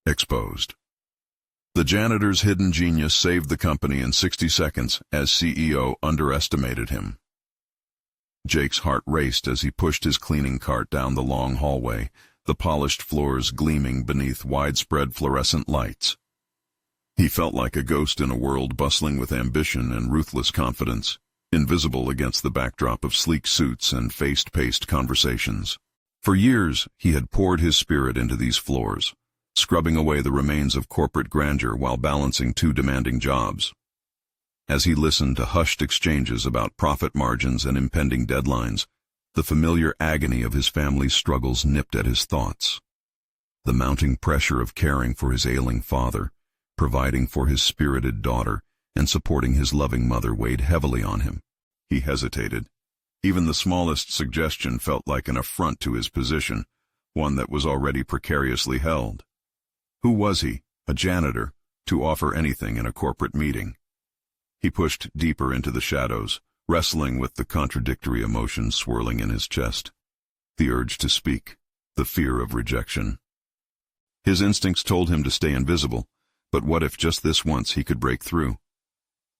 Exposed. The janitor's hidden genius saved the company in 60 seconds as CEO underestimated him. Jake's heart raced as he pushed his cleaning cart down the long hallway, the polished floors gleaming beneath widespread fluorescent lights. He felt like a ghost in a world bustling with ambition and ruthless confidence, invisible against the backdrop of sleek suits and fast-paced conversations. For years, he had poured his spirit into these floors, scrubbing away the remains of corporate grandeur while balancing two demanding jobs. As he listened to hushed exchanges about profit margins and impending deadlines, the familiar agony of his family's struggles nipped at his thoughts. The mounting pressure of caring for his ailing father, providing for his spirited daughter, and supporting his loving mother weighed heavily on him. He hesitated. Even the smallest suggestion felt like an affront to his position, one that was already precariously held. Who was he, a janitor, to offer anything in a corporate meeting? He pushed deeper into the shadows, wrestling with the contradictory emotions swirling in his chest. The urge to speak, the fear of rejection. His instincts told him to stay invisible, but what if just this once he could break through?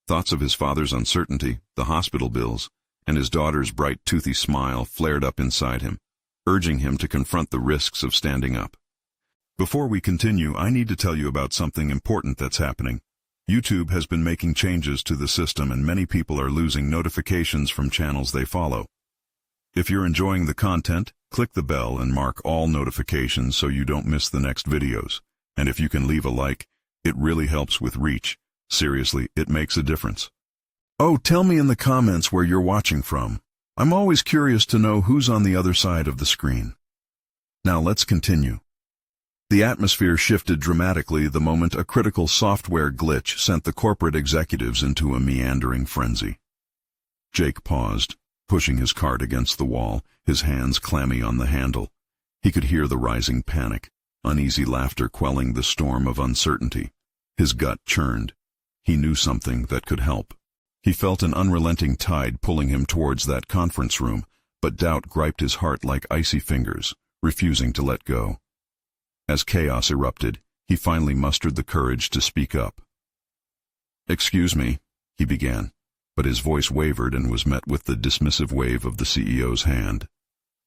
Thoughts of his father's uncertainty, the hospital bills, and his daughter's bright, toothy smile flared up inside him, urging him to confront the risks of standing up. Before we continue, I need to tell you about something important that's happening. YouTube has been making changes to the system and many people are losing notifications from channels they follow. If you're enjoying the content, click the bell and mark all notifications so you don't miss the next videos. And if you can leave a like, it really helps with reach. Seriously, it makes a difference. Oh, tell me in the comments where you're watching from. I'm always curious to know who's on the other side of the screen. Now let's continue. The atmosphere shifted dramatically the moment a critical software glitch sent the corporate executives into a meandering frenzy. Jake paused, pushing his cart against the wall, his hands clammy on the handle. He could hear the rising panic, uneasy laughter quelling the storm of uncertainty. His gut churned. He knew something that could help. He felt an unrelenting tide pulling him towards that conference room, but doubt griped his heart like icy fingers, refusing to let go. As chaos erupted, he finally mustered the courage to speak up. "Excuse me," he began, but his voice wavered and was met with the dismissive wave of the CEO's hand.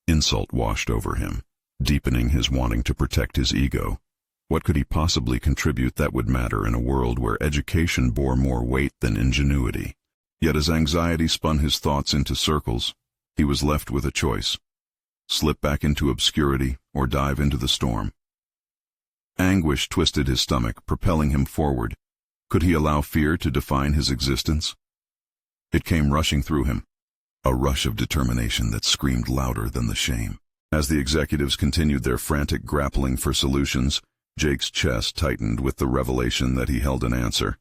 Insult washed over him, deepening his wanting to protect his ego. What could he possibly contribute that would matter in a world where education bore more weight than ingenuity? Yet as anxiety spun his thoughts into circles, he was left with a choice: slip back into obscurity or dive into the storm. Anguish twisted his stomach, propelling him forward. Could he allow fear to define his existence? It came rushing through him, a rush of determination that screamed louder than the shame. As the executives continued their frantic grappling for solutions, Jake's chest tightened with the revelation that he held an answer.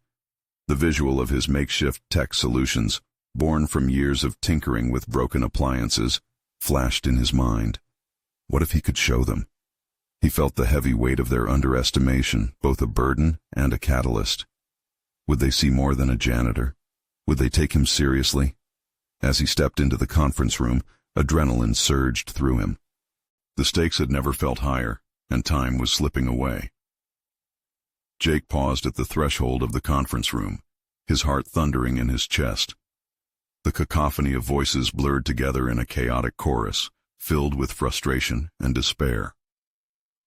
The visual of his makeshift tech solutions, born from years of tinkering with broken appliances, flashed in his mind. What if he could show them? He felt the heavy weight of their underestimation, both a burden and a catalyst. Would they see more than a janitor? Would they take him seriously? As he stepped into the conference room, adrenaline surged through him. The stakes had never felt higher, and time was slipping away. Jake paused at the threshold of the conference room, his heart thundering in his chest. The cacophony of voices blurred together in a chaotic chorus, filled with frustration and despair.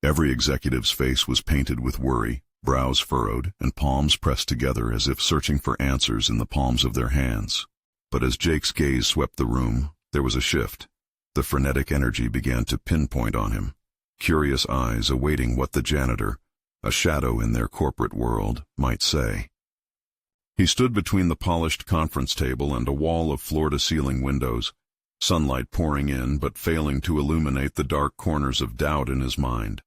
Every executive's face was painted with worry, brows furrowed, and palms pressed together as if searching for answers in the palms of their hands. But as Jake's gaze swept the room, there was a shift. The frenetic energy began to pinpoint on him, curious eyes awaiting what the janitor, a shadow in their corporate world, might say. He stood between the polished conference table and a wall of floor-to-ceiling windows, sunlight pouring in but failing to illuminate the dark corners of doubt in his mind.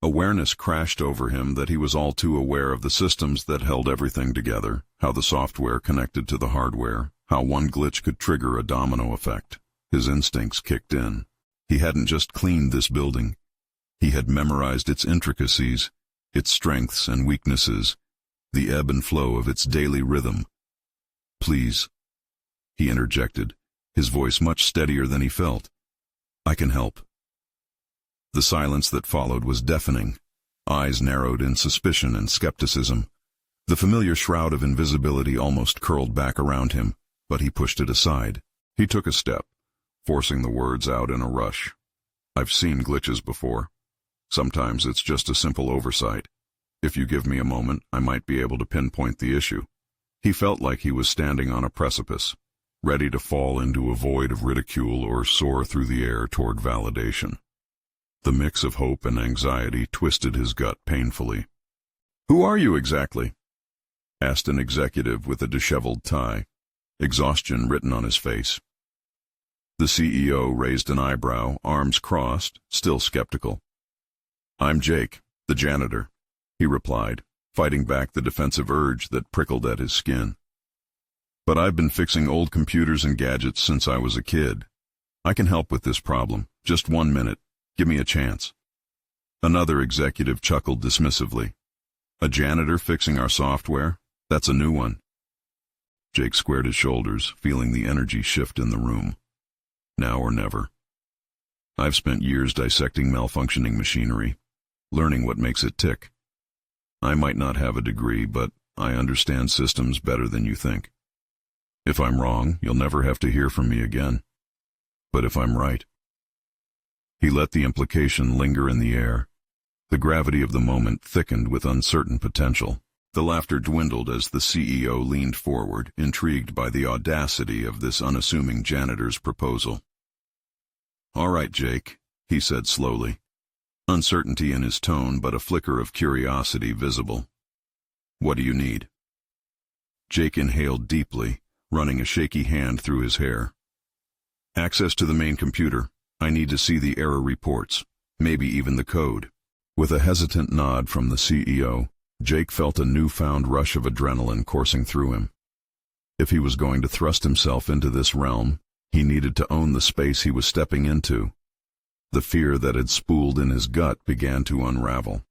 Awareness crashed over him that he was all too aware of the systems that held everything together, how the software connected to the hardware, how one glitch could trigger a domino effect. His instincts kicked in. He hadn't just cleaned this building. He had memorized its intricacies, its strengths and weaknesses, the ebb and flow of its daily rhythm. "Please," he interjected, his voice much steadier than he felt. "I can help." The silence that followed was deafening. eyes narrowed in suspicion and skepticism. The familiar shroud of invisibility almost curled back around him, but he pushed it aside. He took a step, forcing the words out in a rush. "I've seen glitches before. Sometimes it's just a simple oversight. If you give me a moment, I might be able to pinpoint the issue." He felt like he was standing on a precipice, ready to fall into a void of ridicule or soar through the air toward validation. The mix of hope and anxiety twisted his gut painfully. "Who are you exactly?" asked an executive with a disheveled tie, exhaustion written on his face. The CEO raised an eyebrow, arms crossed, still skeptical. "I'm Jake, the janitor," he replied, fighting back the defensive urge that prickled at his skin. "But I've been fixing old computers and gadgets since I was a kid. I can help with this problem. Just 1 minute. Give me a chance." Another executive chuckled dismissively. "A janitor fixing our software? That's a new one." Jake squared his shoulders, feeling the energy shift in the room. Now or never. "I've spent years dissecting malfunctioning machinery, learning what makes it tick. I might not have a degree, but I understand systems better than you think. If I'm wrong, you'll never have to hear from me again. But if I'm right..." He let the implication linger in the air. The gravity of the moment thickened with uncertain potential. The laughter dwindled as the CEO leaned forward, intrigued by the audacity of this unassuming janitor's proposal. "All right, Jake," he said slowly, uncertainty in his tone but a flicker of curiosity visible. "What do you need?" Jake inhaled deeply, running a shaky hand through his hair. "Access to the main computer. I need to see the error reports, maybe even the code." With a hesitant nod from the CEO, Jake felt a newfound rush of adrenaline coursing through him. If he was going to thrust himself into this realm, he needed to own the space he was stepping into. The fear that had spooled in his gut began to unravel.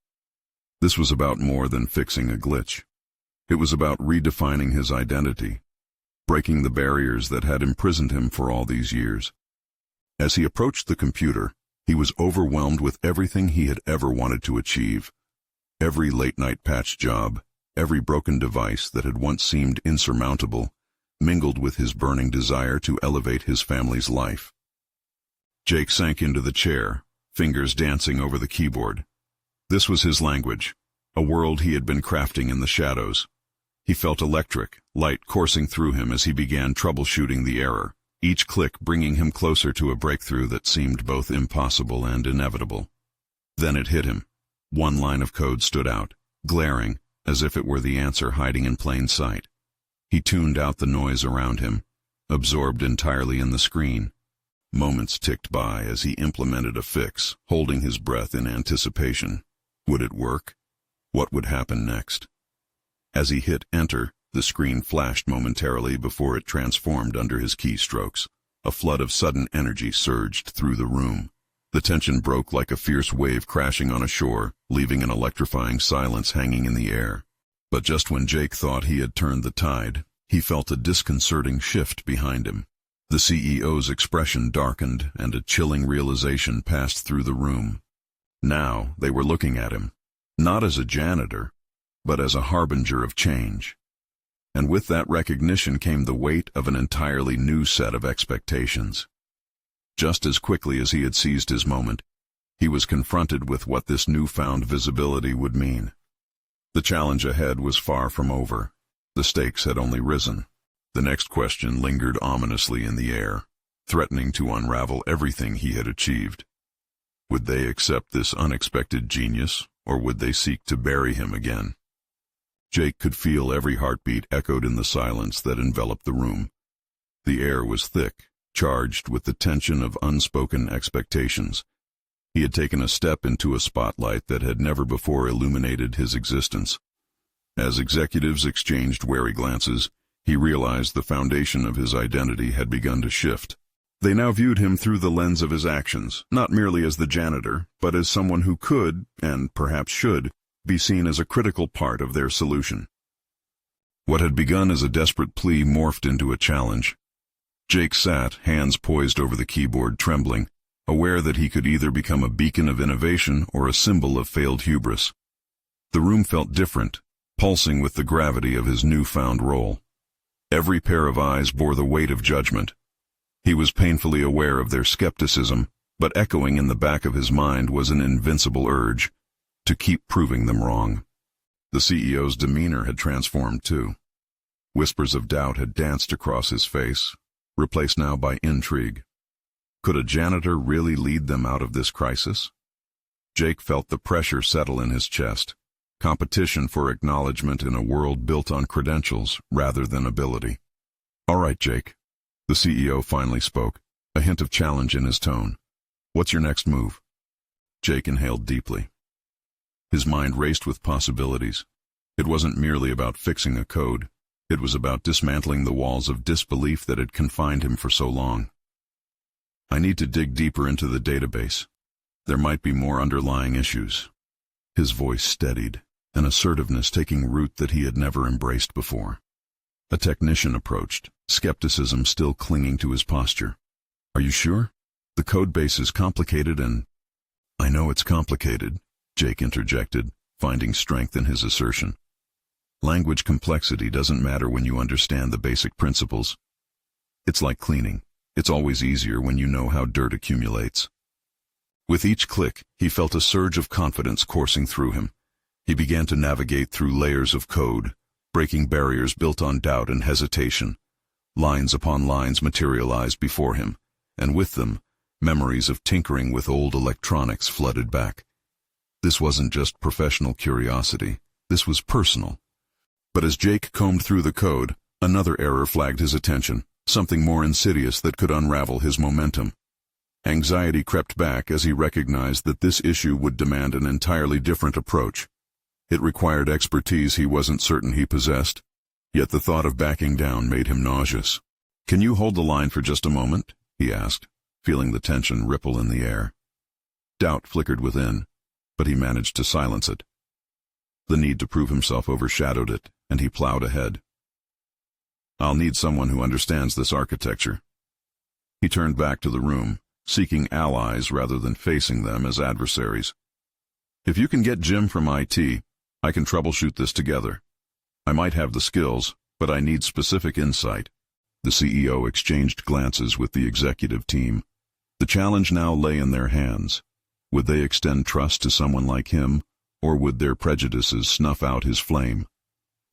This was about more than fixing a glitch. It was about redefining his identity, breaking the barriers that had imprisoned him for all these years. As he approached the computer, he was overwhelmed with everything he had ever wanted to achieve. Every late-night patch job, every broken device that had once seemed insurmountable, mingled with his burning desire to elevate his family's life. Jake sank into the chair, fingers dancing over the keyboard. This was his language, a world he had been crafting in the shadows. He felt electric, light coursing through him as he began troubleshooting the error, each click bringing him closer to a breakthrough that seemed both impossible and inevitable. Then it hit him. One line of code stood out, glaring, as if it were the answer hiding in plain sight. He tuned out the noise around him, absorbed entirely in the screen. Moments ticked by as he implemented a fix, holding his breath in anticipation. Would it work? What would happen next? As he hit enter, the screen flashed momentarily before it transformed under his keystrokes. A flood of sudden energy surged through the room. The tension broke like a fierce wave crashing on a shore, leaving an electrifying silence hanging in the air. But just when Jake thought he had turned the tide, he felt a disconcerting shift behind him. The CEO's expression darkened, and a chilling realization passed through the room. Now they were looking at him, not as a janitor, but as a harbinger of change. And with that recognition came the weight of an entirely new set of expectations. Just as quickly as he had seized his moment, he was confronted with what this newfound visibility would mean. The challenge ahead was far from over. The stakes had only risen. The next question lingered ominously in the air, threatening to unravel everything he had achieved. Would they accept this unexpected genius, or would they seek to bury him again? Jake could feel every heartbeat echoed in the silence that enveloped the room. The air was thick, charged with the tension of unspoken expectations. He had taken a step into a spotlight that had never before illuminated his existence. As executives exchanged wary glances, he realized the foundation of his identity had begun to shift. They now viewed him through the lens of his actions, not merely as the janitor, but as someone who could, and perhaps should, be seen as a critical part of their solution. What had begun as a desperate plea morphed into a challenge. Jake sat, hands poised over the keyboard, trembling, aware that he could either become a beacon of innovation or a symbol of failed hubris. The room felt different, pulsing with the gravity of his newfound role. Every pair of eyes bore the weight of judgment. He was painfully aware of their skepticism, but echoing in the back of his mind was an invincible urge to keep proving them wrong. The CEO's demeanor had transformed too. Whispers of doubt had danced across his face, replaced now by intrigue. Could a janitor really lead them out of this crisis? Jake felt the pressure settle in his chest. Competition for acknowledgement in a world built on credentials rather than ability. "All right, Jake." The CEO finally spoke, a hint of challenge in his tone. "What's your next move?" Jake inhaled deeply. His mind raced with possibilities. It wasn't merely about fixing a code. It was about dismantling the walls of disbelief that had confined him for so long. "I need to dig deeper into the database. There might be more underlying issues." His voice steadied, an assertiveness taking root that he had never embraced before. A technician approached, skepticism still clinging to his posture. "Are you sure? The code base is complicated and—" "I know it's complicated," Jake interjected, finding strength in his assertion. "Language complexity doesn't matter when you understand the basic principles. It's like cleaning. It's always easier when you know how dirt accumulates." With each click, he felt a surge of confidence coursing through him. He began to navigate through layers of code, breaking barriers built on doubt and hesitation. Lines upon lines materialized before him, and with them, memories of tinkering with old electronics flooded back. This wasn't just professional curiosity, this was personal. But as Jake combed through the code, another error flagged his attention, something more insidious that could unravel his momentum. Anxiety crept back as he recognized that this issue would demand an entirely different approach. It required expertise he wasn't certain he possessed, yet the thought of backing down made him nauseous. "Can you hold the line for just a moment?" he asked, feeling the tension ripple in the air. Doubt flickered within, but he managed to silence it. The need to prove himself overshadowed it, and he plowed ahead. "I'll need someone who understands this architecture." He turned back to the room, seeking allies rather than facing them as adversaries. "If you can get Jim from IT, I can troubleshoot this together. I might have the skills, but I need specific insight." The CEO exchanged glances with the executive team. The challenge now lay in their hands. Would they extend trust to someone like him, or would their prejudices snuff out his flame?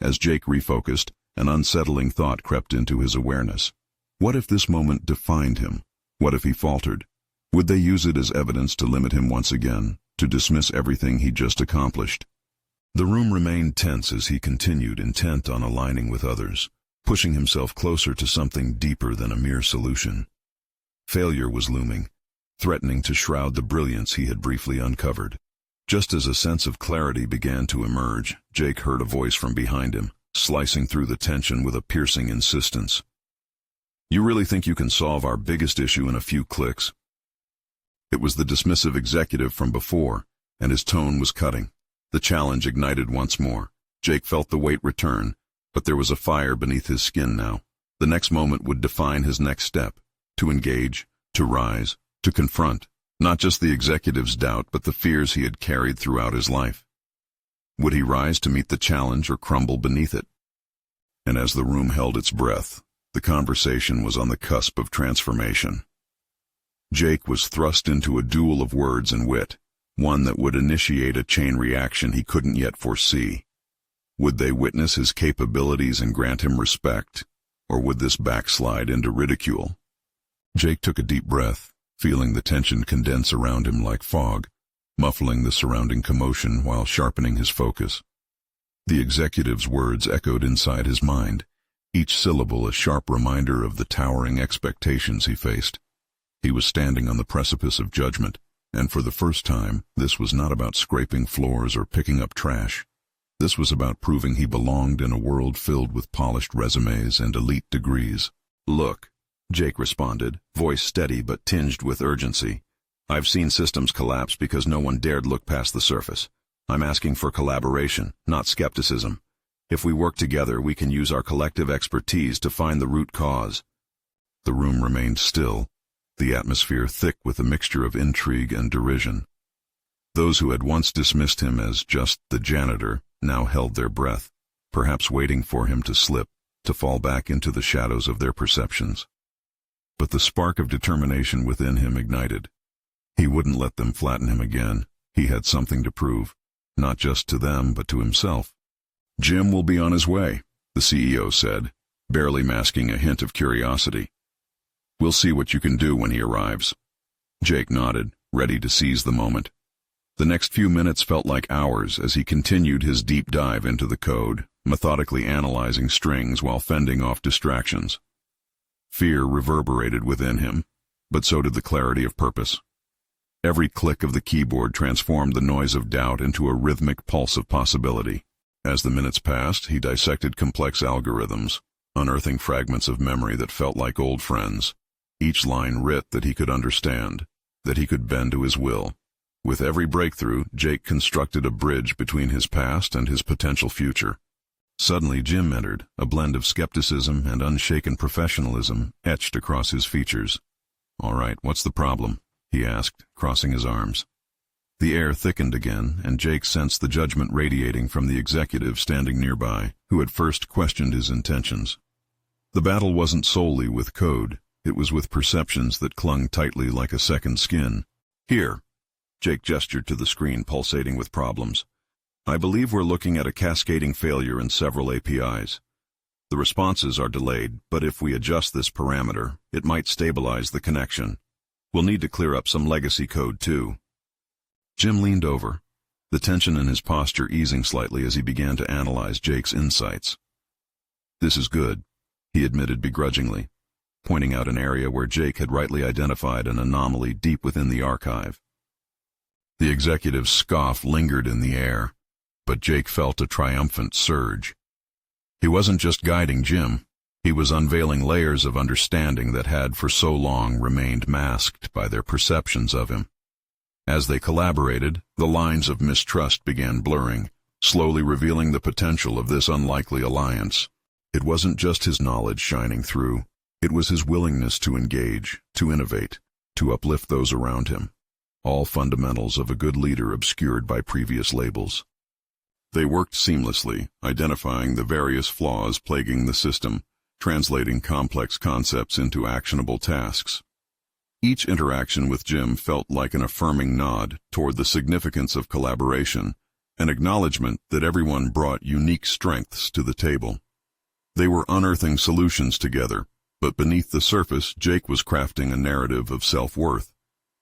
As Jake refocused, an unsettling thought crept into his awareness. What if this moment defined him? What if he faltered? Would they use it as evidence to limit him once again, to dismiss everything he'd just accomplished? The room remained tense as he continued, intent on aligning with others, pushing himself closer to something deeper than a mere solution. Failure was looming, threatening to shroud the brilliance he had briefly uncovered. Just as a sense of clarity began to emerge, Jake heard a voice from behind him, slicing through the tension with a piercing insistence. "You really think you can solve our biggest issue in a few clicks?" It was the dismissive executive from before, and his tone was cutting. The challenge ignited once more. Jake felt the weight return, but there was a fire beneath his skin now. The next moment would define his next step, to engage, to rise, to confront, not just the executive's doubt, but the fears he had carried throughout his life. Would he rise to meet the challenge or crumble beneath it? And as the room held its breath, the conversation was on the cusp of transformation. Jake was thrust into a duel of words and wit, one that would initiate a chain reaction he couldn't yet foresee. Would they witness his capabilities and grant him respect, or would this backslide into ridicule? Jake took a deep breath, feeling the tension condense around him like fog, muffling the surrounding commotion while sharpening his focus. The executive's words echoed inside his mind, each syllable a sharp reminder of the towering expectations he faced. He was standing on the precipice of judgment, and for the first time, this was not about scraping floors or picking up trash. This was about proving he belonged in a world filled with polished resumes and elite degrees. "Look," Jake responded, voice steady but tinged with urgency. "I've seen systems collapse because no one dared look past the surface. I'm asking for collaboration, not skepticism. If we work together, we can use our collective expertise to find the root cause." The room remained still, the atmosphere thick with a mixture of intrigue and derision. Those who had once dismissed him as just the janitor now held their breath, perhaps waiting for him to slip, to fall back into the shadows of their perceptions. But the spark of determination within him ignited. He wouldn't let them flatten him again. He had something to prove, not just to them but to himself. "Jim will be on his way," the CEO said, barely masking a hint of curiosity. "We'll see what you can do when he arrives." Jake nodded, ready to seize the moment. The next few minutes felt like hours as he continued his deep dive into the code, methodically analyzing strings while fending off distractions. Fear reverberated within him, but so did the clarity of purpose. Every click of the keyboard transformed the noise of doubt into a rhythmic pulse of possibility. As the minutes passed, he dissected complex algorithms, unearthing fragments of memory that felt like old friends, each line writ that he could understand, that he could bend to his will. With every breakthrough, Jake constructed a bridge between his past and his potential future. Suddenly Jim entered, a blend of skepticism and unshaken professionalism etched across his features. "All right, what's the problem?" he asked, crossing his arms. The air thickened again, and Jake sensed the judgment radiating from the executive standing nearby, who had first questioned his intentions. The battle wasn't solely with code, it was with perceptions that clung tightly like a second skin. "Here." Jake gestured to the screen pulsating with problems. "I believe we're looking at a cascading failure in several APIs. The responses are delayed, but if we adjust this parameter, it might stabilize the connection. We'll need to clear up some legacy code too." Jim leaned over, the tension in his posture easing slightly as he began to analyze Jake's insights. "This is good," he admitted begrudgingly, pointing out an area where Jake had rightly identified an anomaly deep within the archive. The executive's scoff lingered in the air, but Jake felt a triumphant surge. He wasn't just guiding Jim, he was unveiling layers of understanding that had for so long remained masked by their perceptions of him. As they collaborated, the lines of mistrust began blurring, slowly revealing the potential of this unlikely alliance. It wasn't just his knowledge shining through, it was his willingness to engage, to innovate, to uplift those around him. All fundamentals of a good leader obscured by previous labels. They worked seamlessly, identifying the various flaws plaguing the system, translating complex concepts into actionable tasks. Each interaction with Jim felt like an affirming nod toward the significance of collaboration, an acknowledgement that everyone brought unique strengths to the table. They were unearthing solutions together, but beneath the surface, Jake was crafting a narrative of self-worth.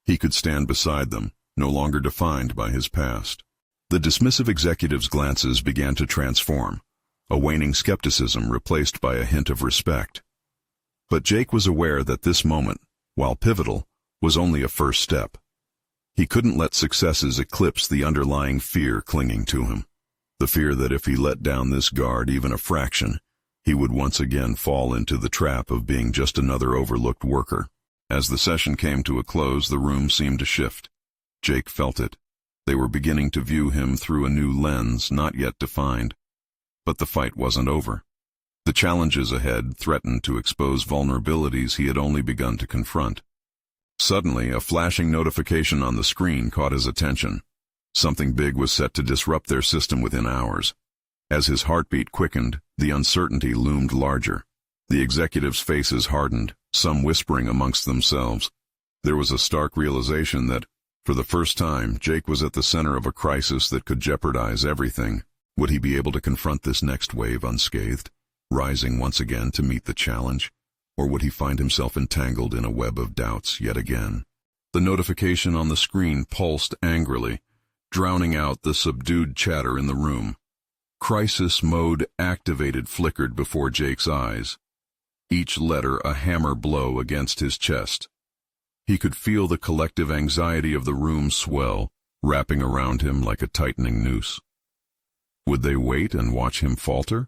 He could stand beside them, no longer defined by his past. The dismissive executive's glances began to transform, a waning skepticism replaced by a hint of respect. But Jake was aware that this moment, while pivotal, was only a first step. He couldn't let successes eclipse the underlying fear clinging to him, the fear that if he let down this guard even a fraction, he would once again fall into the trap of being just another overlooked worker. As the session came to a close, the room seemed to shift. Jake felt it. They were beginning to view him through a new lens, not yet defined. But the fight wasn't over. The challenges ahead threatened to expose vulnerabilities he had only begun to confront. Suddenly, a flashing notification on the screen caught his attention. Something big was set to disrupt their system within hours. As his heartbeat quickened, the uncertainty loomed larger. The executives' faces hardened, some whispering amongst themselves. There was a stark realization that, for the first time, Jake was at the center of a crisis that could jeopardize everything. Would he be able to confront this next wave unscathed, rising once again to meet the challenge? Or would he find himself entangled in a web of doubts yet again? The notification on the screen pulsed angrily, drowning out the subdued chatter in the room. Crisis mode activated flickered before Jake's eyes, each letter a hammer blow against his chest. He could feel the collective anxiety of the room swell, wrapping around him like a tightening noose. Would they wait and watch him falter?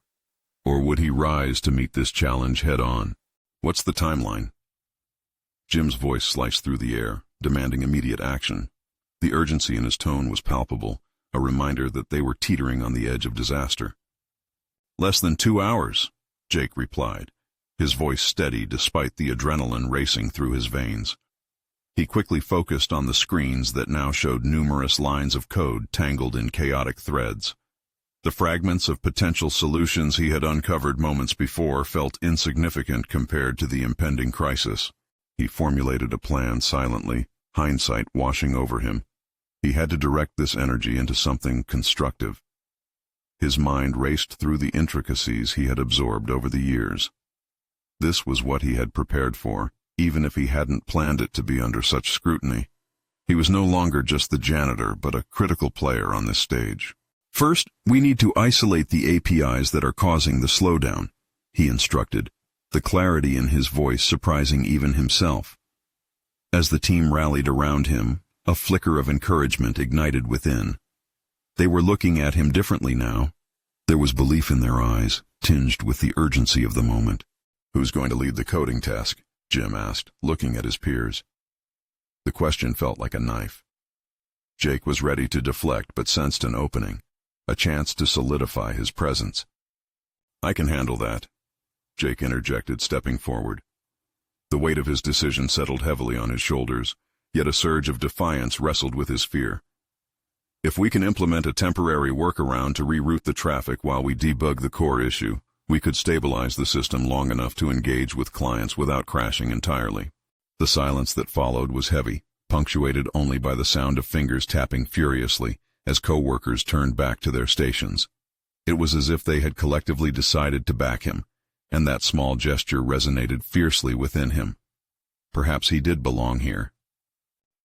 Or would he rise to meet this challenge head-on? "What's the timeline?" Jim's voice sliced through the air, demanding immediate action. The urgency in his tone was palpable, a reminder that they were teetering on the edge of disaster. "Less than 2 hours," Jake replied, his voice steady despite the adrenaline racing through his veins. He quickly focused on the screens that now showed numerous lines of code tangled in chaotic threads. The fragments of potential solutions he had uncovered moments before felt insignificant compared to the impending crisis. He formulated a plan silently, hindsight washing over him. He had to direct this energy into something constructive. His mind raced through the intricacies he had absorbed over the years. This was what he had prepared for, even if he hadn't planned it to be under such scrutiny. He was no longer just the janitor, but a critical player on this stage. First, we need to isolate the APIs that are causing the slowdown, he instructed, the clarity in his voice surprising even himself. As the team rallied around him, a flicker of encouragement ignited within. They were looking at him differently now. There was belief in their eyes, tinged with the urgency of the moment. "Who's going to lead the coding task?" Jim asked, looking at his peers. The question felt like a knife. Jake was ready to deflect but sensed an opening, a chance to solidify his presence. "I can handle that," Jake interjected, stepping forward. The weight of his decision settled heavily on his shoulders, yet a surge of defiance wrestled with his fear. "If we can implement a temporary workaround to reroute the traffic while we debug the core issue, we could stabilize the system long enough to engage with clients without crashing entirely." The silence that followed was heavy, punctuated only by the sound of fingers tapping furiously as co-workers turned back to their stations. It was as if they had collectively decided to back him, and that small gesture resonated fiercely within him. Perhaps he did belong here.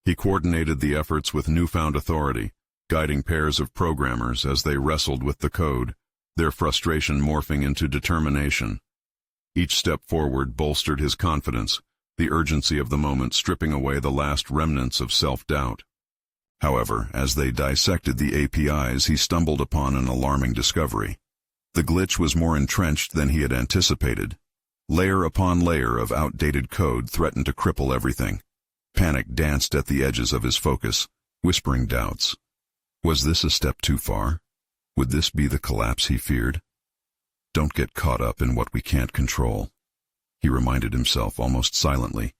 He coordinated the efforts with newfound authority, guiding pairs of programmers as they wrestled with the code, their frustration morphing into determination. Each step forward bolstered his confidence, the urgency of the moment stripping away the last remnants of self-doubt. However, as they dissected the APIs, he stumbled upon an alarming discovery. The glitch was more entrenched than he had anticipated. Layer upon layer of outdated code threatened to cripple everything. Panic danced at the edges of his focus, whispering doubts. Was this a step too far? Would this be the collapse he feared? "Don't get caught up in what we can't control," he reminded himself almost silently,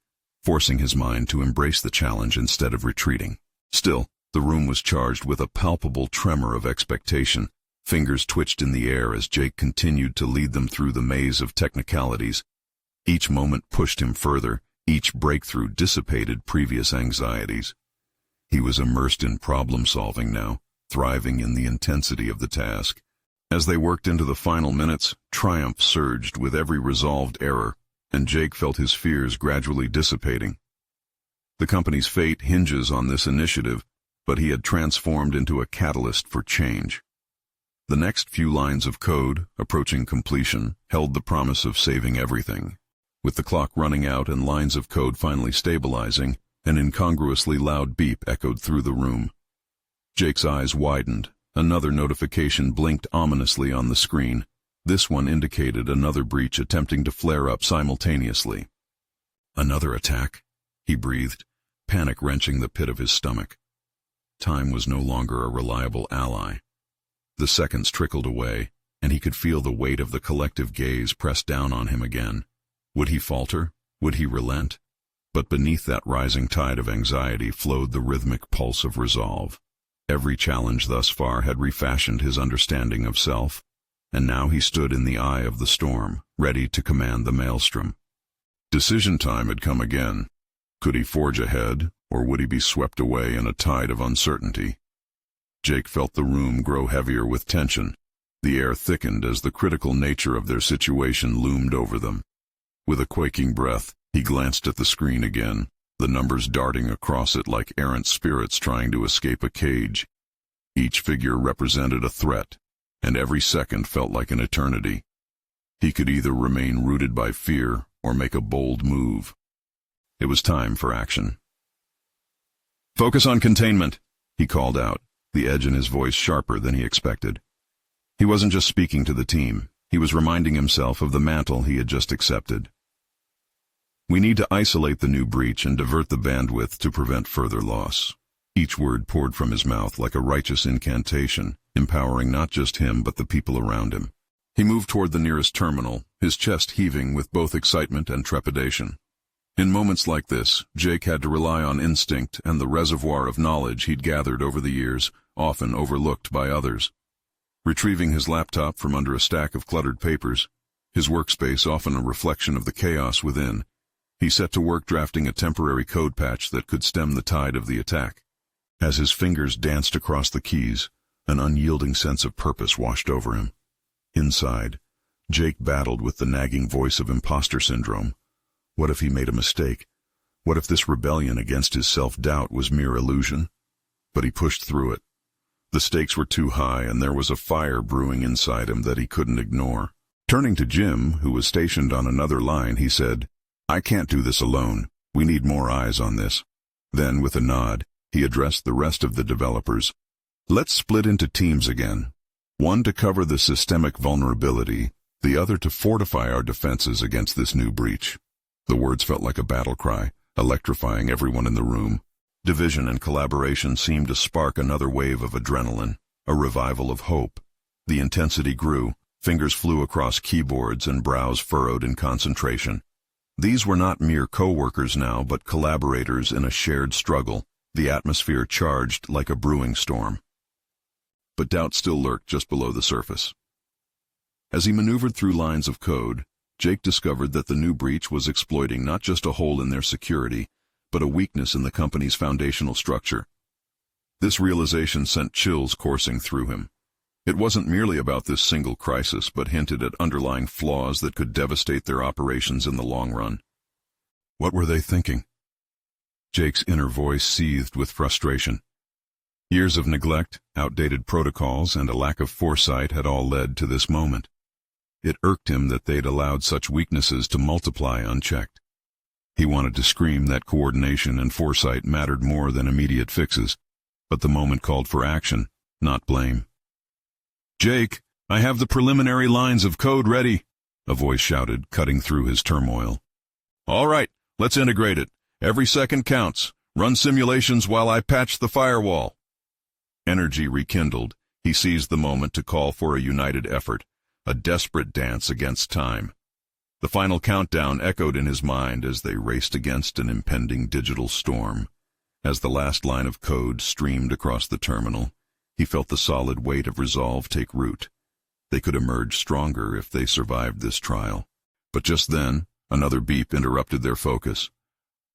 forcing his mind to embrace the challenge instead of retreating. Still, the room was charged with a palpable tremor of expectation. Fingers twitched in the air as Jake continued to lead them through the maze of technicalities. Each moment pushed him further, each breakthrough dissipated previous anxieties. He was immersed in problem-solving now, thriving in the intensity of the task. As they worked into the final minutes, triumph surged with every resolved error, and Jake felt his fears gradually dissipating. The company's fate hinges on this initiative, but he had transformed into a catalyst for change. The next few lines of code, approaching completion, held the promise of saving everything. With the clock running out and lines of code finally stabilizing, an incongruously loud beep echoed through the room. Jake's eyes widened. Another notification blinked ominously on the screen. This one indicated another breach attempting to flare up simultaneously. "Another attack?" he breathed, panic wrenching the pit of his stomach. Time was no longer a reliable ally. The seconds trickled away, and he could feel the weight of the collective gaze press down on him again. Would he falter? Would he relent? But beneath that rising tide of anxiety flowed the rhythmic pulse of resolve. Every challenge thus far had refashioned his understanding of self, and now he stood in the eye of the storm, ready to command the maelstrom. Decision time had come again. Could he forge ahead, or would he be swept away in a tide of uncertainty? Jake felt the room grow heavier with tension. The air thickened as the critical nature of their situation loomed over them. With a quaking breath, he glanced at the screen again, the numbers darting across it like errant spirits trying to escape a cage. Each figure represented a threat, and every second felt like an eternity. He could either remain rooted by fear or make a bold move. It was time for action. "Focus on containment," he called out, the edge in his voice sharper than he expected. He wasn't just speaking to the team. He was reminding himself of the mantle he had just accepted. "We need to isolate the new breach and divert the bandwidth to prevent further loss." Each word poured from his mouth like a righteous incantation, empowering not just him but the people around him. He moved toward the nearest terminal, his chest heaving with both excitement and trepidation. In moments like this, Jake had to rely on instinct and the reservoir of knowledge he'd gathered over the years, often overlooked by others. Retrieving his laptop from under a stack of cluttered papers, his workspace often a reflection of the chaos within, he set to work drafting a temporary code patch that could stem the tide of the attack. As his fingers danced across the keys, an unyielding sense of purpose washed over him. Inside, Jake battled with the nagging voice of imposter syndrome. What if he made a mistake? What if this rebellion against his self-doubt was mere illusion? But he pushed through it. The stakes were too high, and there was a fire brewing inside him that he couldn't ignore. Turning to Jim, who was stationed on another line, he said, "I can't do this alone. We need more eyes on this." Then, with a nod, he addressed the rest of the developers. "Let's split into teams again. One to cover the systemic vulnerability, the other to fortify our defenses against this new breach." The words felt like a battle cry, electrifying everyone in the room. Division and collaboration seemed to spark another wave of adrenaline, a revival of hope. The intensity grew, fingers flew across keyboards and brows furrowed in concentration. These were not mere co-workers now, but collaborators in a shared struggle, the atmosphere charged like a brewing storm. But doubt still lurked just below the surface. As he maneuvered through lines of code, Jake discovered that the new breach was exploiting not just a hole in their security, but a weakness in the company's foundational structure. This realization sent chills coursing through him. It wasn't merely about this single crisis, but hinted at underlying flaws that could devastate their operations in the long run. What were they thinking? Jake's inner voice seethed with frustration. Years of neglect, outdated protocols, and a lack of foresight had all led to this moment. It irked him that they'd allowed such weaknesses to multiply unchecked. He wanted to scream that coordination and foresight mattered more than immediate fixes, but the moment called for action, not blame. "Jake, I have the preliminary lines of code ready," a voice shouted, cutting through his turmoil. "All right, let's integrate it. Every second counts. Run simulations while I patch the firewall." Energy rekindled, he seized the moment to call for a united effort, a desperate dance against time. The final countdown echoed in his mind as they raced against an impending digital storm. As the last line of code streamed across the terminal, he felt the solid weight of resolve take root. They could emerge stronger if they survived this trial. But just then, another beep interrupted their focus.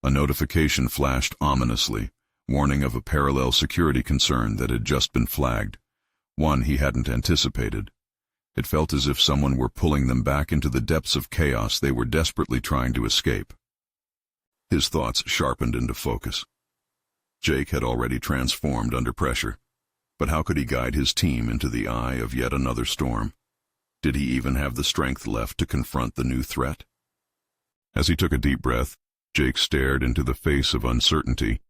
A notification flashed ominously, warning of a parallel security concern that had just been flagged, one he hadn't anticipated. It felt as if someone were pulling them back into the depths of chaos they were desperately trying to escape. His thoughts sharpened into focus. Jake had already transformed under pressure, but how could he guide his team into the eye of yet another storm? Did he even have the strength left to confront the new threat? As he took a deep breath, Jake stared into the face of uncertainty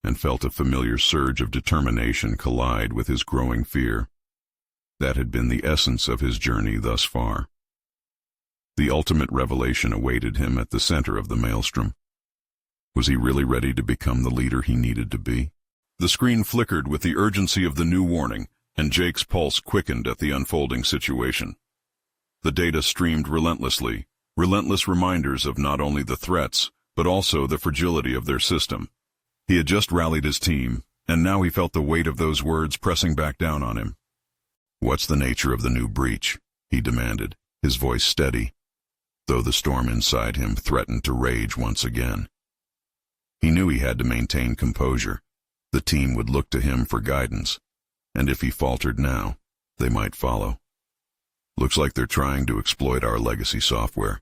and felt a familiar surge of determination collide with his growing fear. That had been the essence of his journey thus far. The ultimate revelation awaited him at the center of the maelstrom. Was he really ready to become the leader he needed to be? The screen flickered with the urgency of the new warning, and Jake's pulse quickened at the unfolding situation. The data streamed relentlessly, relentless reminders of not only the threats, but also the fragility of their system. He had just rallied his team, and now he felt the weight of those words pressing back down on him. "What's the nature of the new breach?" he demanded, his voice steady, though the storm inside him threatened to rage once again. He knew he had to maintain composure. The team would look to him for guidance, and if he faltered now, they might follow. "Looks like they're trying to exploit our legacy software.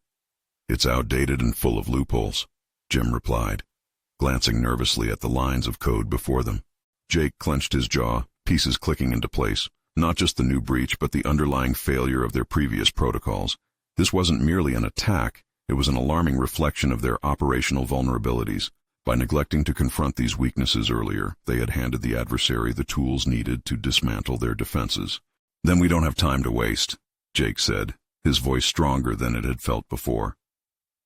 It's outdated and full of loopholes," Jim replied, glancing nervously at the lines of code before them. Jake clenched his jaw, pieces clicking into place. Not just the new breach, but the underlying failure of their previous protocols. This wasn't merely an attack, it was an alarming reflection of their operational vulnerabilities. By neglecting to confront these weaknesses earlier, they had handed the adversary the tools needed to dismantle their defenses. "Then we don't have time to waste," Jake said, his voice stronger than it had felt before.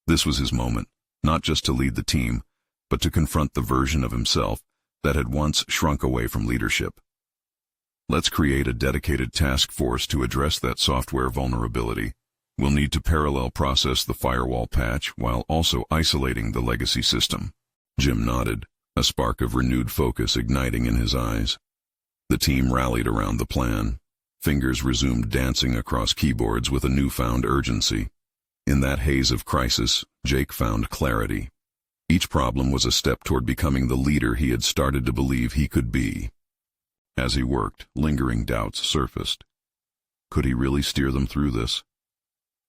This was his moment, not just to lead the team, but to confront the version of himself that had once shrunk away from leadership. "Let's create a dedicated task force to address that software vulnerability. We'll need to parallel process the firewall patch while also isolating the legacy system. Jim nodded, a spark of renewed focus igniting in his eyes. The team rallied around the plan. Fingers resumed dancing across keyboards with a newfound urgency. In that haze of crisis, Jake found clarity. Each problem was a step toward becoming the leader he had started to believe he could be. As he worked, lingering doubts surfaced. Could he really steer them through this?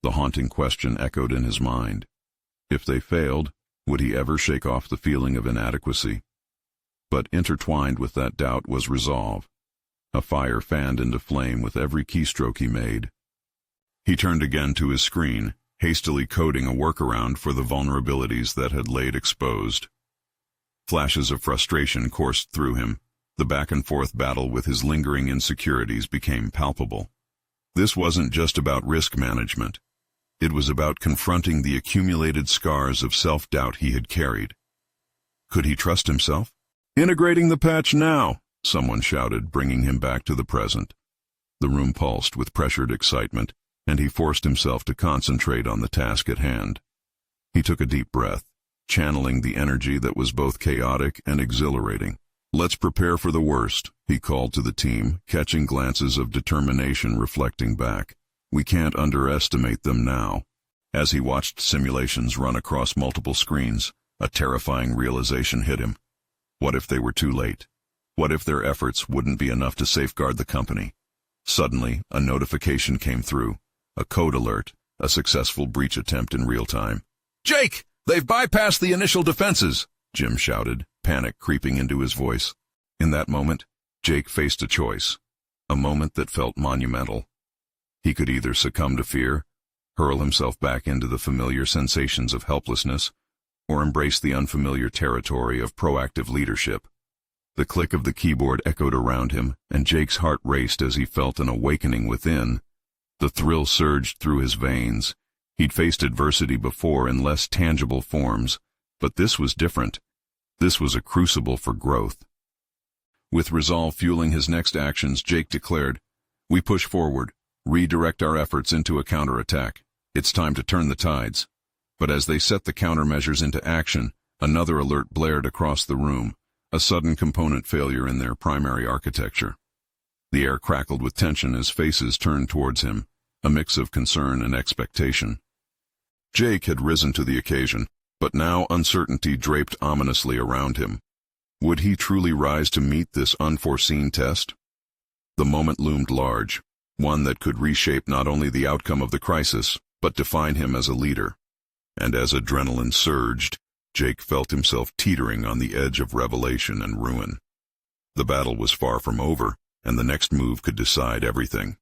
The haunting question echoed in his mind. If they failed, would he ever shake off the feeling of inadequacy? But intertwined with that doubt was resolve. A fire fanned into flame with every keystroke he made. He turned again to his screen, hastily coding a workaround for the vulnerabilities that had laid exposed. Flashes of frustration coursed through him. The back-and-forth battle with his lingering insecurities became palpable. This wasn't just about risk management. It was about confronting the accumulated scars of self-doubt he had carried. Could he trust himself? "Integrating the patch now!" someone shouted, bringing him back to the present. The room pulsed with pressured excitement, and he forced himself to concentrate on the task at hand. He took a deep breath, channeling the energy that was both chaotic and exhilarating. "Let's prepare for the worst," he called to the team, catching glances of determination reflecting back. "We can't underestimate them now." As he watched simulations run across multiple screens, a terrifying realization hit him. What if they were too late? What if their efforts wouldn't be enough to safeguard the company? Suddenly, a notification came through. A code alert, a successful breach attempt in real time. "Jake! They've bypassed the initial defenses!" Jim shouted, panic creeping into his voice. In that moment, Jake faced a choice. A moment that felt monumental. He could either succumb to fear, hurl himself back into the familiar sensations of helplessness, or embrace the unfamiliar territory of proactive leadership. The click of the keyboard echoed around him, and Jake's heart raced as he felt an awakening within. The thrill surged through his veins. He'd faced adversity before in less tangible forms, but this was different. This was a crucible for growth. With resolve fueling his next actions, Jake declared, "We push forward, redirect our efforts into a counterattack. It's time to turn the tides." But as they set the countermeasures into action, another alert blared across the room, a sudden component failure in their primary architecture. The air crackled with tension as faces turned towards him, a mix of concern and expectation. Jake had risen to the occasion, but now uncertainty draped ominously around him. Would he truly rise to meet this unforeseen test? The moment loomed large, one that could reshape not only the outcome of the crisis, but define him as a leader. And as adrenaline surged, Jake felt himself teetering on the edge of revelation and ruin. The battle was far from over, and the next move could decide everything.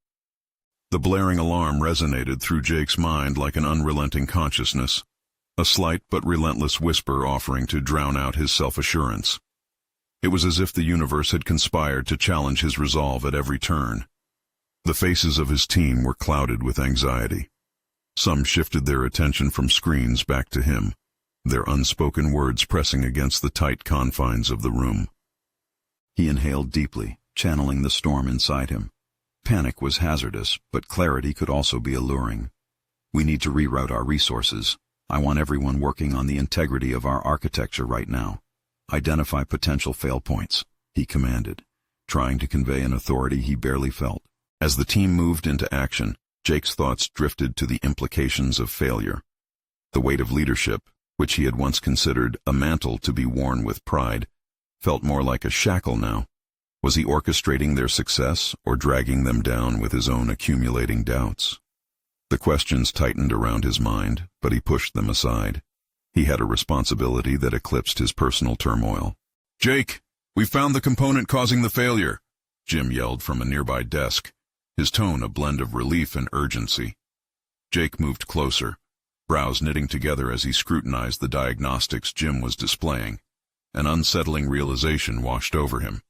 The blaring alarm resonated through Jake's mind like an unrelenting consciousness, a slight but relentless whisper offering to drown out his self-assurance. It was as if the universe had conspired to challenge his resolve at every turn. The faces of his team were clouded with anxiety. Some shifted their attention from screens back to him, their unspoken words pressing against the tight confines of the room. He inhaled deeply, channeling the storm inside him. Panic was hazardous, but clarity could also be alluring. "We need to reroute our resources. I want everyone working on the integrity of our architecture right now. Identify potential fail points," he commanded, trying to convey an authority he barely felt. As the team moved into action, Jake's thoughts drifted to the implications of failure. The weight of leadership, which he had once considered a mantle to be worn with pride, felt more like a shackle now. Was he orchestrating their success or dragging them down with his own accumulating doubts? The questions tightened around his mind, but he pushed them aside. He had a responsibility that eclipsed his personal turmoil. "Jake, we found the component causing the failure," Jim yelled from a nearby desk, his tone a blend of relief and urgency. Jake moved closer, brows knitting together as he scrutinized the diagnostics Jim was displaying. An unsettling realization washed over him.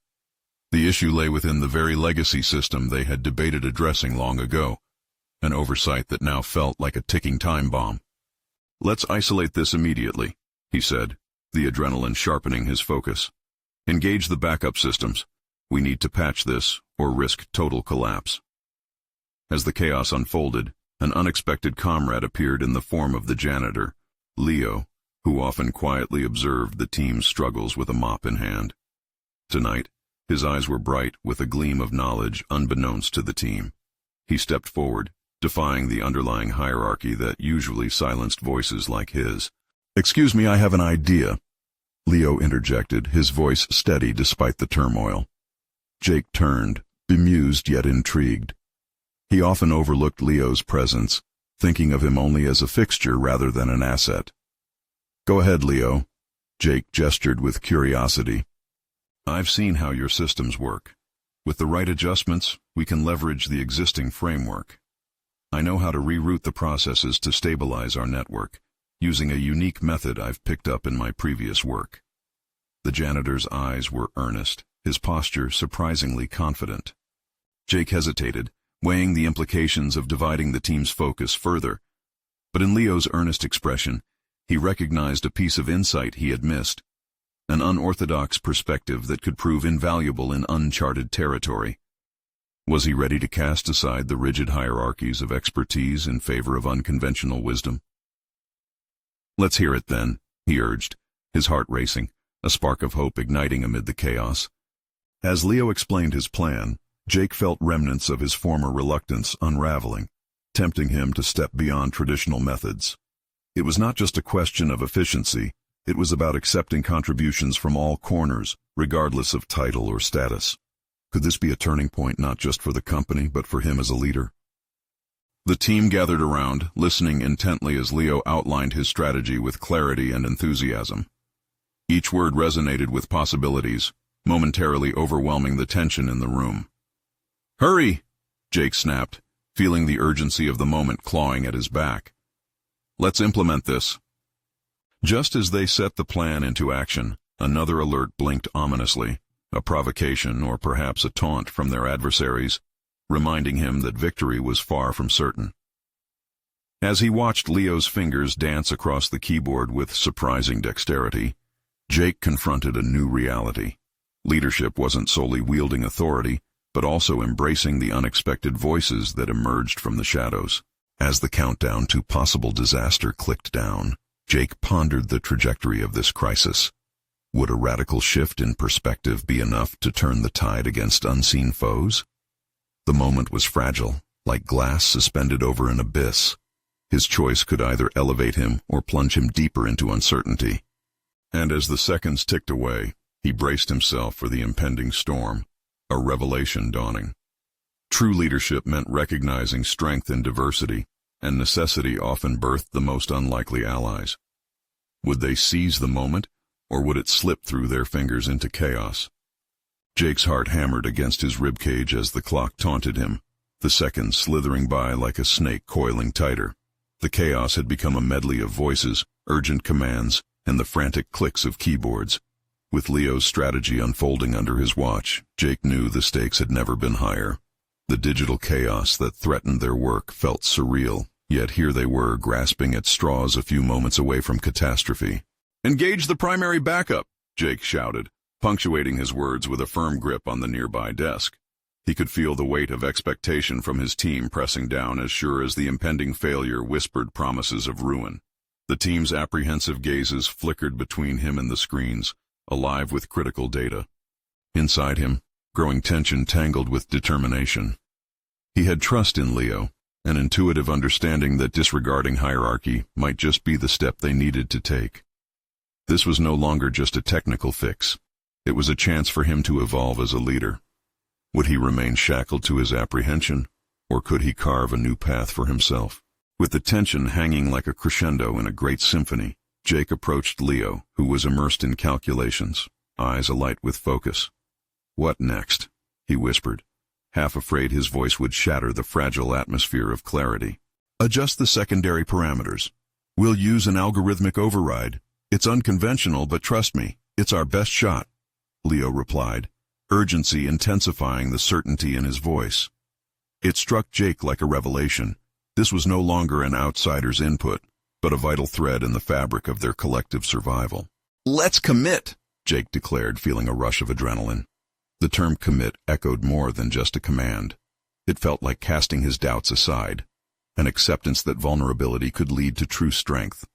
The issue lay within the very legacy system they had debated addressing long ago, an oversight that now felt like a ticking time bomb. "Let's isolate this immediately," he said, the adrenaline sharpening his focus. "Engage the backup systems. We need to patch this or risk total collapse." As the chaos unfolded, An unexpected comrade appeared in the form of the janitor, Leo, who often quietly observed the team's struggles with a mop in hand. Tonight, his eyes were bright with a gleam of knowledge unbeknownst to the team. He stepped forward, defying the underlying hierarchy that usually silenced voices like his. "Excuse me, I have an idea," Leo interjected, his voice steady despite the turmoil. Jake turned, bemused yet intrigued. He often overlooked Leo's presence, thinking of him only as a fixture rather than an asset. "Go ahead, Leo," Jake gestured with curiosity. "I've seen how your systems work. With the right adjustments, we can leverage the existing framework. I know how to reroute the processes to stabilize our network, using a unique method I've picked up in my previous work." The janitor's eyes were earnest, his posture surprisingly confident. Jake hesitated, weighing the implications of dividing the team's focus further, but in Leo's earnest expression, he recognized a piece of insight he had missed, an unorthodox perspective that could prove invaluable in uncharted territory. Was he ready to cast aside the rigid hierarchies of expertise in favor of unconventional wisdom? "Let's hear it then," he urged, his heart racing, a spark of hope igniting amid the chaos. As Leo explained his plan, Jake felt remnants of his former reluctance unraveling, tempting him to step beyond traditional methods. It was not just a question of efficiency, it was about accepting contributions from all corners, regardless of title or status. Could this be a turning point not just for the company, but for him as a leader? The team gathered around, listening intently as Leo outlined his strategy with clarity and enthusiasm. Each word resonated with possibilities, momentarily overwhelming the tension in the room. "Hurry!" Jake snapped, feeling the urgency of the moment clawing at his back. "Let's implement this." Just as they set the plan into action, another alert blinked ominously, a provocation or perhaps a taunt from their adversaries, reminding him that victory was far from certain. As he watched Leo's fingers dance across the keyboard with surprising dexterity, Jake confronted a new reality. Leadership wasn't solely wielding authority, but also embracing the unexpected voices that emerged from the shadows. As the countdown to possible disaster clicked down, Jake pondered the trajectory of this crisis. Would a radical shift in perspective be enough to turn the tide against unseen foes? The moment was fragile, like glass suspended over an abyss. His choice could either elevate him or plunge him deeper into uncertainty. And as the seconds ticked away, he braced himself for the impending storm, a revelation dawning. True leadership meant recognizing strength in diversity, and necessity often birthed the most unlikely allies. Would they seize the moment, or would it slip through their fingers into chaos? Jake's heart hammered against his ribcage as the clock taunted him, the seconds slithering by like a snake coiling tighter. The chaos had become a medley of voices, urgent commands, and the frantic clicks of keyboards. With Leo's strategy unfolding under his watch, Jake knew the stakes had never been higher. The digital chaos that threatened their work felt surreal, yet here they were grasping at straws a few moments away from catastrophe. "Engage the primary backup," Jake shouted, punctuating his words with a firm grip on the nearby desk. He could feel the weight of expectation from his team pressing down as sure as the impending failure whispered promises of ruin. The team's apprehensive gazes flickered between him and the screens, alive with critical data. Inside him, growing tension tangled with determination. He had trust in Leo, an intuitive understanding that disregarding hierarchy might just be the step they needed to take. This was no longer just a technical fix. It was a chance for him to evolve as a leader. Would he remain shackled to his apprehension, or could he carve a new path for himself? With the tension hanging like a crescendo in a great symphony, Jake approached Leo, who was immersed in calculations, eyes alight with focus. "What next?" he whispered, half afraid his voice would shatter the fragile atmosphere of clarity. "Adjust the secondary parameters. We'll use an algorithmic override. It's unconventional, but trust me, it's our best shot," Leo replied, urgency intensifying the certainty in his voice. It struck Jake like a revelation. This was no longer an outsider's input, but a vital thread in the fabric of their collective survival. "Let's commit," Jake declared, feeling a rush of adrenaline. The term commit echoed more than just a command. It felt like casting his doubts aside. an acceptance that vulnerability could lead to true strength.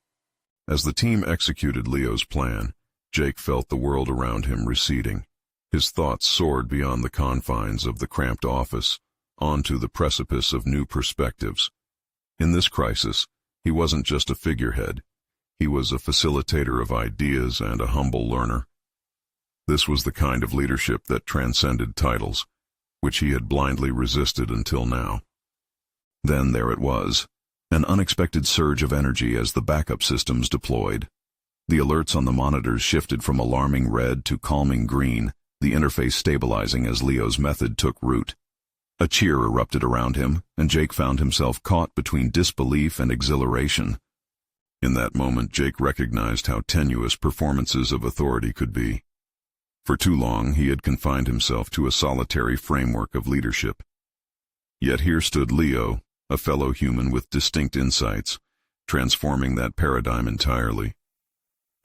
As the team executed Leo's plan, Jake felt the world around him receding. His thoughts soared beyond the confines of the cramped office, onto the precipice of new perspectives. In this crisis, he wasn't just a figurehead. He was a facilitator of ideas and a humble learner. This was the kind of leadership that transcended titles, which he had blindly resisted until now. Then there it was, an unexpected surge of energy as the backup systems deployed. The alerts on the monitors shifted from alarming red to calming green, the interface stabilizing as Leo's method took root. A cheer erupted around him, and Jake found himself caught between disbelief and exhilaration. In that moment, Jake recognized how tenuous performances of authority could be. For too long, he had confined himself to a solitary framework of leadership. Yet here stood Leo, a fellow human with distinct insights, transforming that paradigm entirely.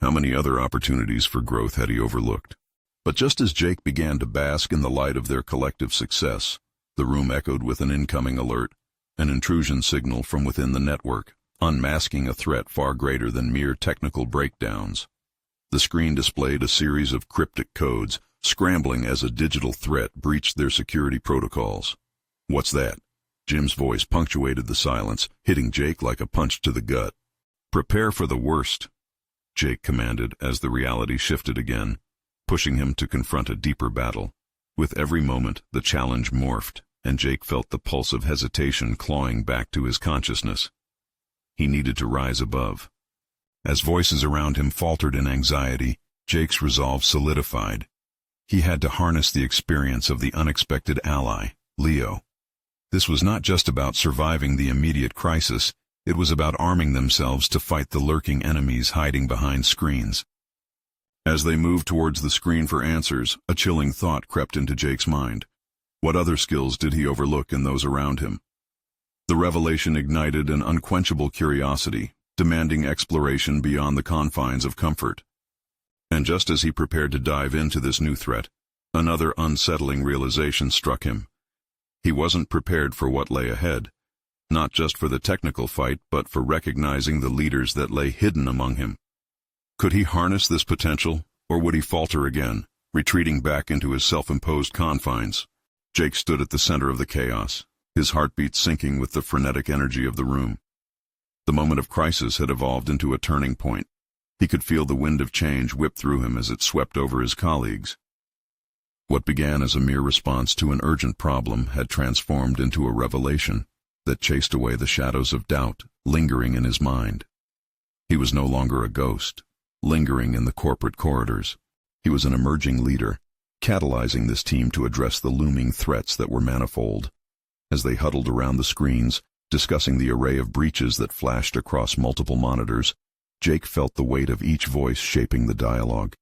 How many other opportunities for growth had he overlooked? But just as Jake began to bask in the light of their collective success, the room echoed with an incoming alert, an intrusion signal from within the network, unmasking a threat far greater than mere technical breakdowns. The screen displayed a series of cryptic codes, scrambling as a digital threat breached their security protocols. "What's that?" Jim's voice punctuated the silence, hitting Jake like a punch to the gut. "Prepare for the worst," Jake commanded as the reality shifted again, pushing him to confront a deeper battle. With every moment, the challenge morphed, and Jake felt the pulse of hesitation clawing back to his consciousness. He needed to rise above. As voices around him faltered in anxiety, Jake's resolve solidified. He had to harness the experience of the unexpected ally, Leo. This was not just about surviving the immediate crisis, it was about arming themselves to fight the lurking enemies hiding behind screens. As they moved towards the screen for answers, a chilling thought crept into Jake's mind. What other skills did he overlook in those around him? The revelation ignited an unquenchable curiosity, demanding exploration beyond the confines of comfort. And just as he prepared to dive into this new threat, another unsettling realization struck him. He wasn't prepared for what lay ahead, not just for the technical fight, but for recognizing the leaders that lay hidden among him. Could he harness this potential, or would he falter again, retreating back into his self-imposed confines? Jake stood at the center of the chaos, his heartbeat sinking with the frenetic energy of the room. The moment of crisis had evolved into a turning point. He could feel the wind of change whip through him as it swept over his colleagues. What began as a mere response to an urgent problem had transformed into a revelation that chased away the shadows of doubt lingering in his mind. He was no longer a ghost, lingering in the corporate corridors. He was an emerging leader, catalyzing this team to address the looming threats that were manifold. As they huddled around the screens, discussing the array of breaches that flashed across multiple monitors, Jake felt the weight of each voice shaping the dialogue.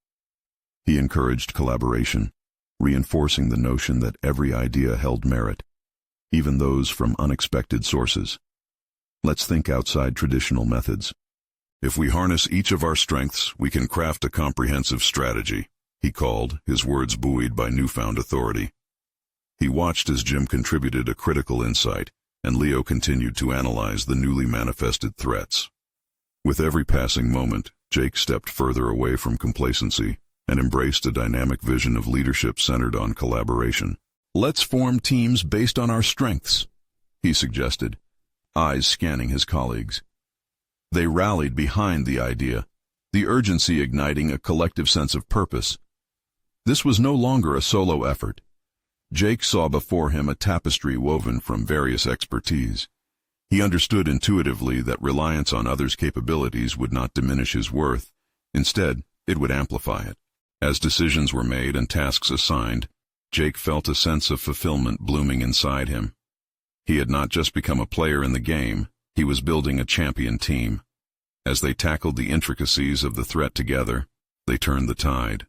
He encouraged collaboration, reinforcing the notion that every idea held merit, even those from unexpected sources. Let's think outside traditional methods. If we harness each of our strengths, we can craft a comprehensive strategy, he called, his words buoyed by newfound authority. He watched as Jim contributed a critical insight, and Leo continued to analyze the newly manifested threats. With every passing moment, Jake stepped further away from complacency and embraced a dynamic vision of leadership centered on collaboration. "Let's form teams based on our strengths," he suggested, eyes scanning his colleagues. They rallied behind the idea, the urgency igniting a collective sense of purpose. This was no longer a solo effort. Jake saw before him a tapestry woven from various expertise. He understood intuitively that reliance on others' capabilities would not diminish his worth. Instead, it would amplify it. As decisions were made and tasks assigned, Jake felt a sense of fulfillment blooming inside him. He had not just become a player in the game, he was building a champion team. As they tackled the intricacies of the threat together, they turned the tide.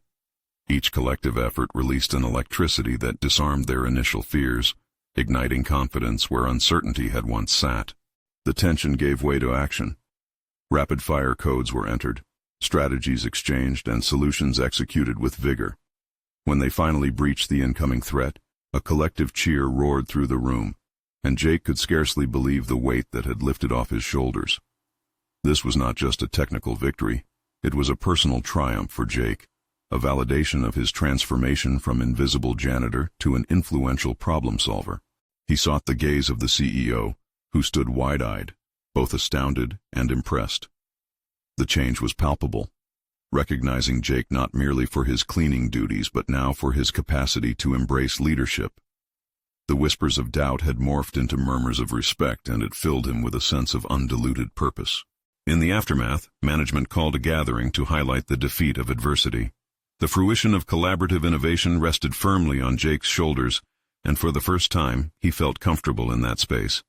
Each collective effort released an electricity that disarmed their initial fears, igniting confidence where uncertainty had once sat. The tension gave way to action. Rapid-fire codes were entered, strategies exchanged, and solutions executed with vigor. When they finally breached the incoming threat, a collective cheer roared through the room. and Jake could scarcely believe the weight that had lifted off his shoulders. This was not just a technical victory, it was a personal triumph for Jake, a validation of his transformation from invisible janitor to an influential problem solver. He sought the gaze of the CEO, who stood wide-eyed, both astounded and impressed. The change was palpable, recognizing Jake not merely for his cleaning duties but now for his capacity to embrace leadership. The whispers of doubt had morphed into murmurs of respect, and it filled him with a sense of undiluted purpose. In the aftermath, management called a gathering to highlight the defeat of adversity. The fruition of collaborative innovation rested firmly on Jake's shoulders, and for the first time, he felt comfortable in that space.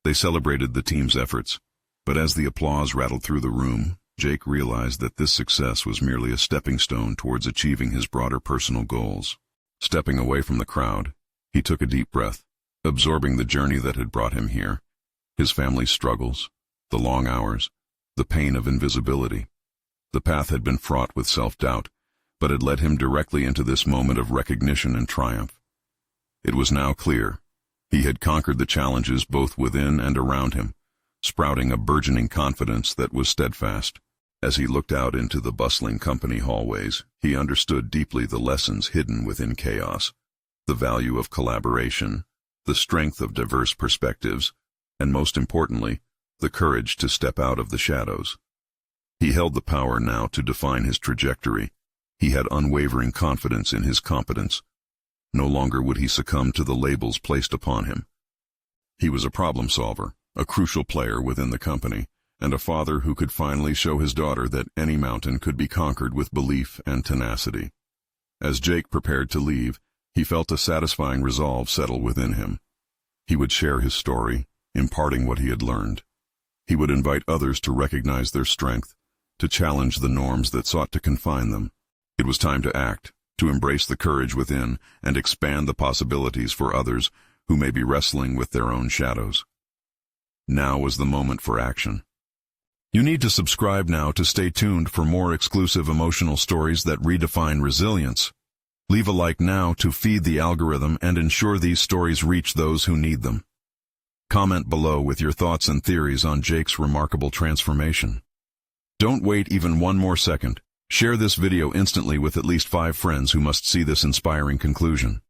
They celebrated the team's efforts, but as the applause rattled through the room, Jake realized that this success was merely a stepping stone towards achieving his broader personal goals. Stepping away from the crowd, he took a deep breath, absorbing the journey that had brought him here, his family's struggles, the long hours, the pain of invisibility. The path had been fraught with self-doubt, but had led him directly into this moment of recognition and triumph. It was now clear. He had conquered the challenges both within and around him, sprouting a burgeoning confidence that was steadfast. As he looked out into the bustling company hallways, he understood deeply the lessons hidden within chaos, the value of collaboration, the strength of diverse perspectives, and most importantly, the courage to step out of the shadows. He held the power now to define his trajectory. He had unwavering confidence in his competence. No longer would he succumb to the labels placed upon him. He was a problem solver, a crucial player within the company, and a father who could finally show his daughter that any mountain could be conquered with belief and tenacity. As Jake prepared to leave, he felt a satisfying resolve settle within him. He would share his story, imparting what he had learned. He would invite others to recognize their strength, to challenge the norms that sought to confine them. It was time to act, to embrace the courage within and expand the possibilities for others who may be wrestling with their own shadows. Now was the moment for action. You need to subscribe now to stay tuned for more exclusive emotional stories that redefine resilience. Leave a like now to feed the algorithm and ensure these stories reach those who need them. Comment below with your thoughts and theories on Jake's remarkable transformation. Don't wait even one more second. Share this video instantly with at least 5 friends who must see this inspiring conclusion.